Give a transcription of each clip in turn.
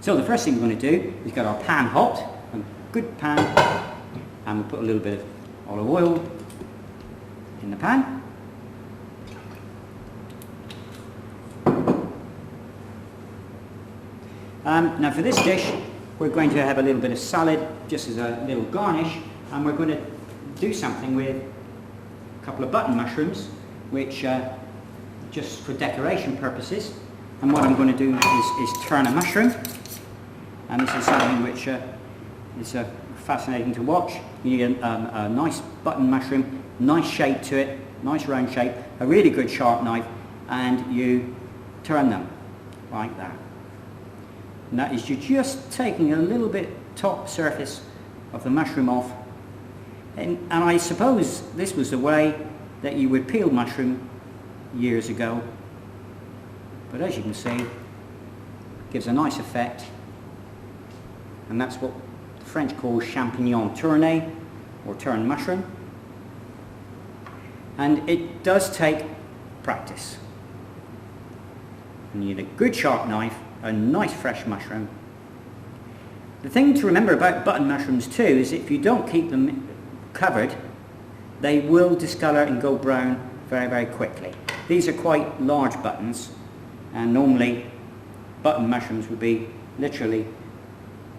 So the first thing we're going to do is get our pan hot, a good pan, and we'll put a little bit of olive oil in the pan. Now for this dish, we're going to have a little bit of salad just as a little garnish, and we're going to do something with a couple of button mushrooms, which just for decoration purposes. And what I'm going to do is turn a mushroom, and this is something which is fascinating to watch. You need a nice button mushroom, nice shape to it, nice round shape, a really good sharp knife, and you turn them like that. And that is, you're just taking a little bit top surface of the mushroom off. And I suppose this was the way that you would peel mushroom years ago. But as you can see, it gives a nice effect. And that's what the French call champignon tourné, or turned mushroom. And it does take practice. And you need a good sharp knife, a nice fresh mushroom. The thing to remember about button mushrooms too is if you don't keep them covered, they will discolour and go brown very, very quickly. These are quite large buttons, and normally button mushrooms would be literally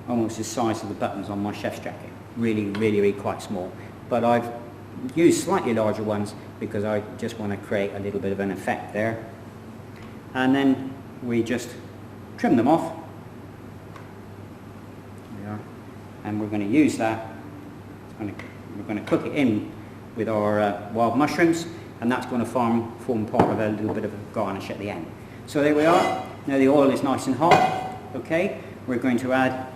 almost the size of the buttons on my chef's jacket. Really, really, really quite small. But I've used slightly larger ones because I just want to create a little bit of an effect there. And then we just trim them off. There we are. And we're going to use that. We're going to cook it in with our wild mushrooms, and that's going to form part of a little bit of a garnish at the end. So there we are. Now the oil is nice and hot. Okay, we're going to add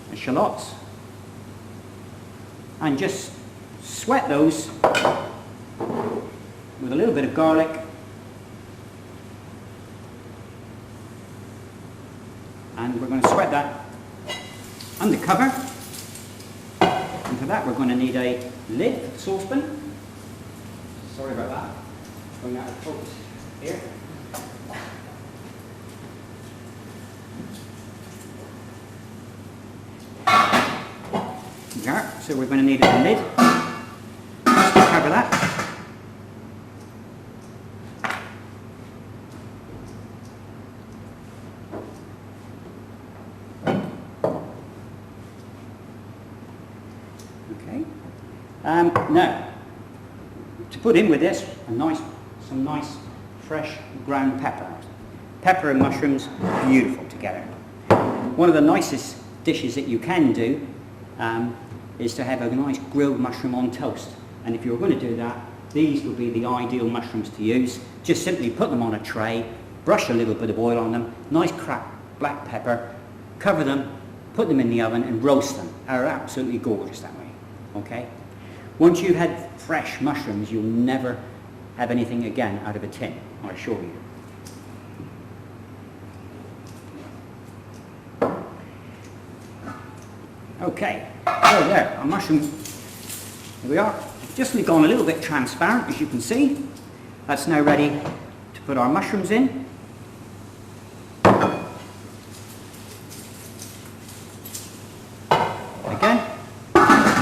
the shallots and just sweat those with a little bit of garlic. And we're going to sweat that under cover. And for that we're going to need a lid for the saucepan. Sorry about that. Going out of focus here. There. So we're going to need a lid just to cover that. Okay. Now, to put in with this, some nice fresh ground pepper. Pepper and mushrooms, beautiful together. One of the nicest dishes that you can do is to have a nice grilled mushroom on toast. And if you're going to do that, these would be the ideal mushrooms to use. Just simply put them on a tray, brush a little bit of oil on them, nice cracked black pepper, cover them, put them in the oven and roast them. They're absolutely gorgeous that way. Okay? Once you've had fresh mushrooms, you'll never have anything again out of a tin, I assure you. Okay, so there, our mushroom, here we are. Just gone a little bit transparent, as you can see. That's now ready to put our mushrooms in. Again,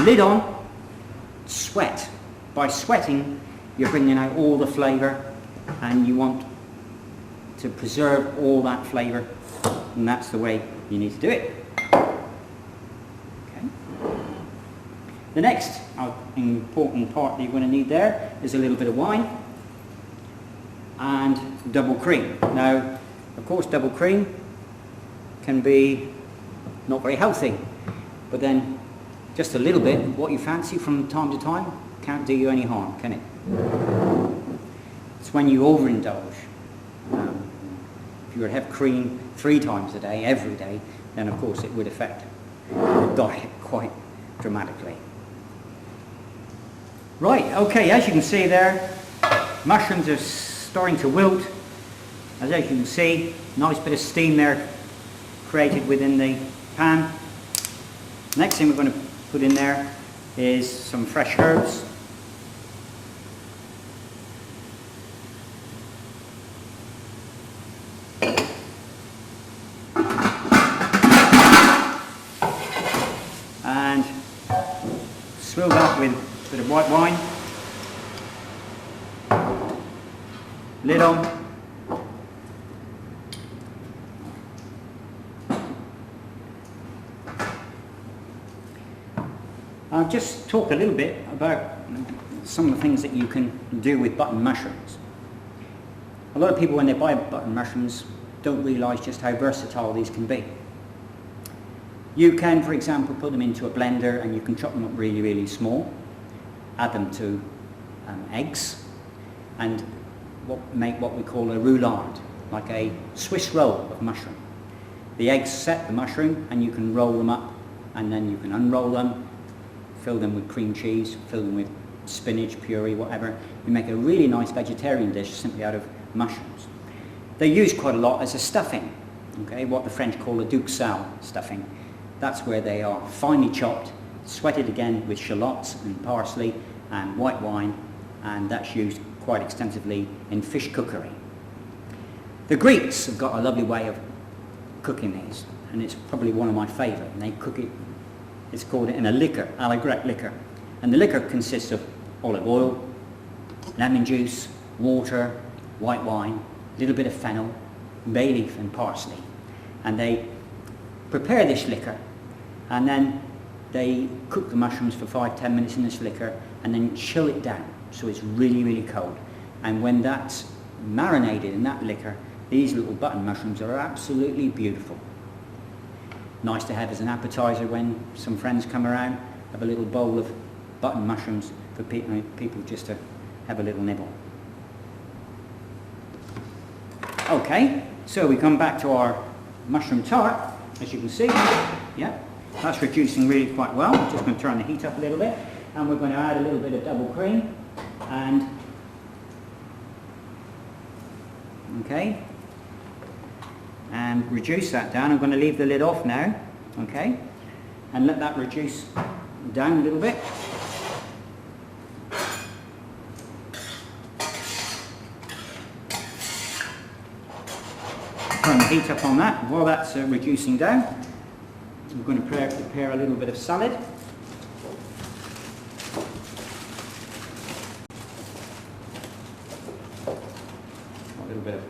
lid on, sweat. By sweating, you're bringing out all the flavour, and you want to preserve all that flavour, and that's the way you need to do it. The next important part that you're going to need there is a little bit of wine and double cream. Now, of course, double cream can be not very healthy, but then just a little bit, what you fancy from time to time, can't do you any harm, can it? It's when you overindulge. If you were to have cream 3 times a day, every day, then of course it would affect your diet quite dramatically. Right, okay, as you can see there, mushrooms are starting to wilt. As you can see, nice bit of steam there created within the pan. Next thing we're going to put in there is some fresh herbs. fill that with a bit of white wine. Lid on. I'll just talk a little bit about some of the things that you can do with button mushrooms. A lot of people, when they buy button mushrooms, don't realise just how versatile these can be. You can, for example, put them into a blender and you can chop them up really, really small, add them to eggs, and make what we call a roulade, like a Swiss roll of mushroom. The eggs set the mushroom and you can roll them up, and then you can unroll them, fill them with cream cheese, fill them with spinach, puree, whatever. You make a really nice vegetarian dish simply out of mushrooms. They're used quite a lot as a stuffing, okay, what the French call a duxelle stuffing. That's where they are finely chopped, sweated again with shallots and parsley and white wine, and that's used quite extensively in fish cookery. The Greeks have got a lovely way of cooking these, and it's probably one of my favourite. And they cook it, it's called in a liquor, a la grecque liquor. And the liquor consists of olive oil, lemon juice, water, white wine, a little bit of fennel, bay leaf and parsley. And they prepare this liquor, and then they cook the mushrooms for 5-10 minutes in this liquor and then chill it down so it's really, really cold. And when that's marinated in that liquor, these little button mushrooms are absolutely beautiful. Nice to have as an appetizer when some friends come around, have a little bowl of button mushrooms for people just to have a little nibble. Okay, so we come back to our mushroom tart, as you can see. Yeah, that's reducing really quite well. I'm just going to turn the heat up a little bit, and we're going to add a little bit of double cream, and okay, and reduce that down. I'm going to leave the lid off now, okay, and let that reduce down a little bit. Turn the heat up on that. While that's reducing down, I'm going to prepare a little bit of salad. A little bit of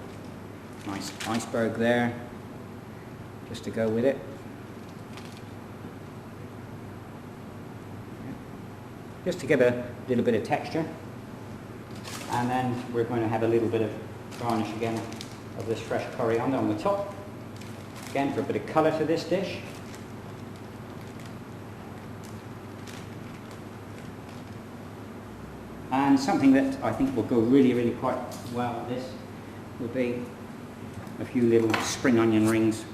nice iceberg there, just to go with it. Just to give a little bit of texture. And then we're going to have a little bit of garnish again of this fresh coriander on the top. Again, for a bit of colour to this dish. And something that I think will go really, really quite well with this would be a few little spring onion rings.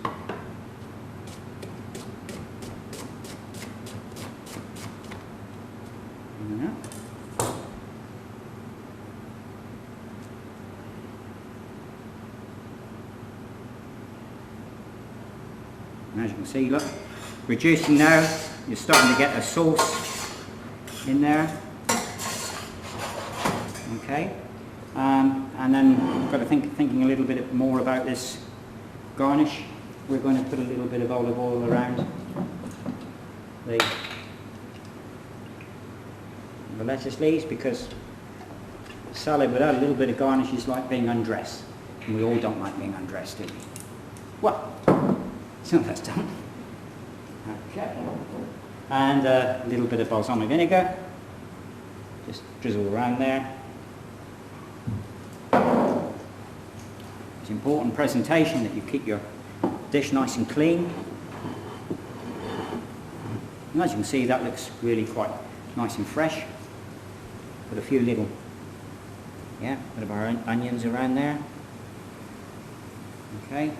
And as you can see, look, reducing now, you're starting to get a sauce in there. Okay, and then we've got to thinking a little bit more about this garnish. We're going to put a little bit of olive oil around the lettuce leaves, because salad without a little bit of garnish is like being undressed, and we all don't like being undressed, do we? Well, some of us don't. Okay, and a little bit of balsamic vinegar, just drizzle around there. It's important presentation that you keep your dish nice and clean. And as you can see, that looks really quite nice and fresh. Put a few little, bit of our onions around there. Okay.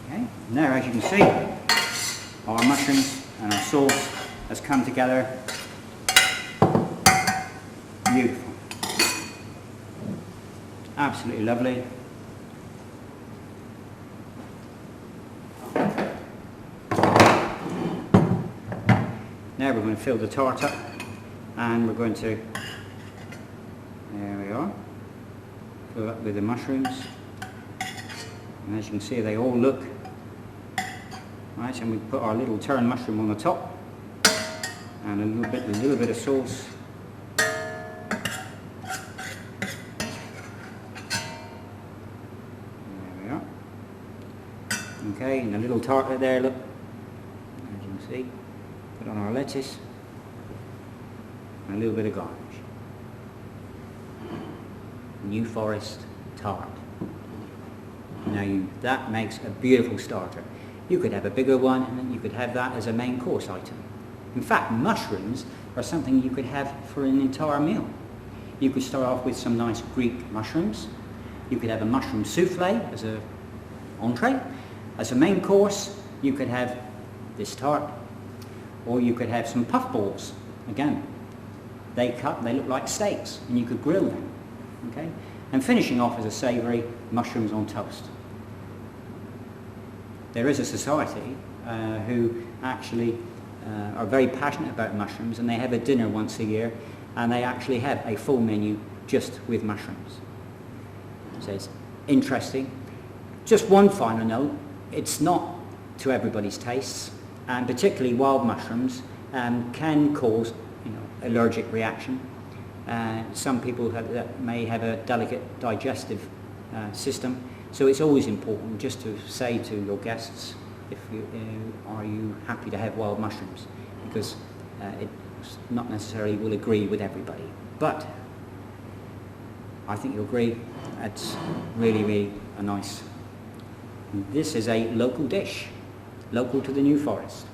Okay. Now, as you can see, our mushrooms and our sauce has come together. Beautiful. Absolutely lovely. Now we're going to fill the tart up, and we're going to, there we are, fill up with the mushrooms. And as you can see, they all look nice, and we put our little turned mushroom on the top, and a little bit of sauce. There we are. Okay, and a little tartlet there, look, as you can see. Put on our lettuce, and a little bit of garnish. New Forest tart. Now that makes a beautiful starter. You could have a bigger one, and then you could have that as a main course item. In fact, mushrooms are something you could have for an entire meal. You could start off with some nice Greek mushrooms. You could have a mushroom souffle as an entree. As a main course, you could have this tart, or you could have some puffballs. Again, they look like steaks, and you could grill them. Okay? And finishing off as a savoury, mushrooms on toast. There is a society who actually are very passionate about mushrooms, and they have a dinner once a year, and they actually have a full menu just with mushrooms. So it's interesting. Just one final note, it's not to everybody's tastes, and particularly wild mushrooms can cause allergic reaction. Some people may have a delicate digestive system, so it's always important just to say to your guests, are you happy to have wild mushrooms, because it not necessarily will agree with everybody, but I think you'll agree it's really, really a nice. This is a local dish, local to the New Forest.